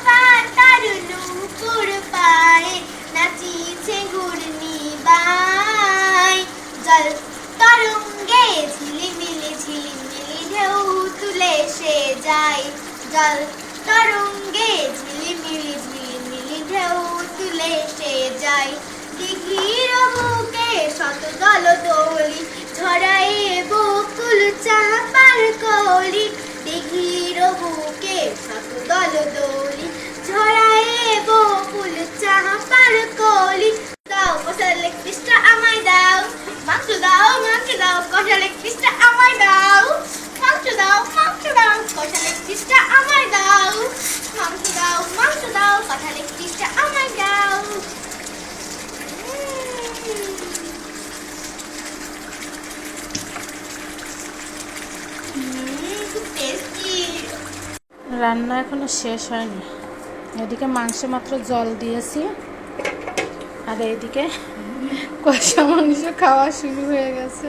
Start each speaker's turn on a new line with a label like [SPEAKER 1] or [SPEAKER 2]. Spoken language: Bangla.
[SPEAKER 1] পাতারুনু পুর পায়ে নাচিছে ঘূর্ণি বাই। জল তরঙ্গে ঝিলিমিলি ঝিলিমিলি ঢেউ তুলে সে যায়। জল তরঙ্গে ঝিলিমিলি ঝিলিমিলি ঢেউ তুলে সে যায়। দিঘির বুকে শত দল দোলি ছড়ায়ে বকুল চাঁপার কলি। দিঘির বুকে শত দল দোলি ছড়ায়ে বকুল চাঁপার কলি। দাও কষার লেগ পিসটা আমায় দাও, মাংস দাও কষার লেগ পিসটা আমায় দাও। মাংস দাও কষার লেগ পিসটা আমায় দাও। মাংস দাও কষার লেগ পিসটা আমায় দাও।
[SPEAKER 2] রান্না এখনো শেষ হয়নি। এদিকে মাংসে মাত্র জল দিয়েছি, আর এইদিকে কষা মাংস খাওয়া শুরু হয়ে গেছে।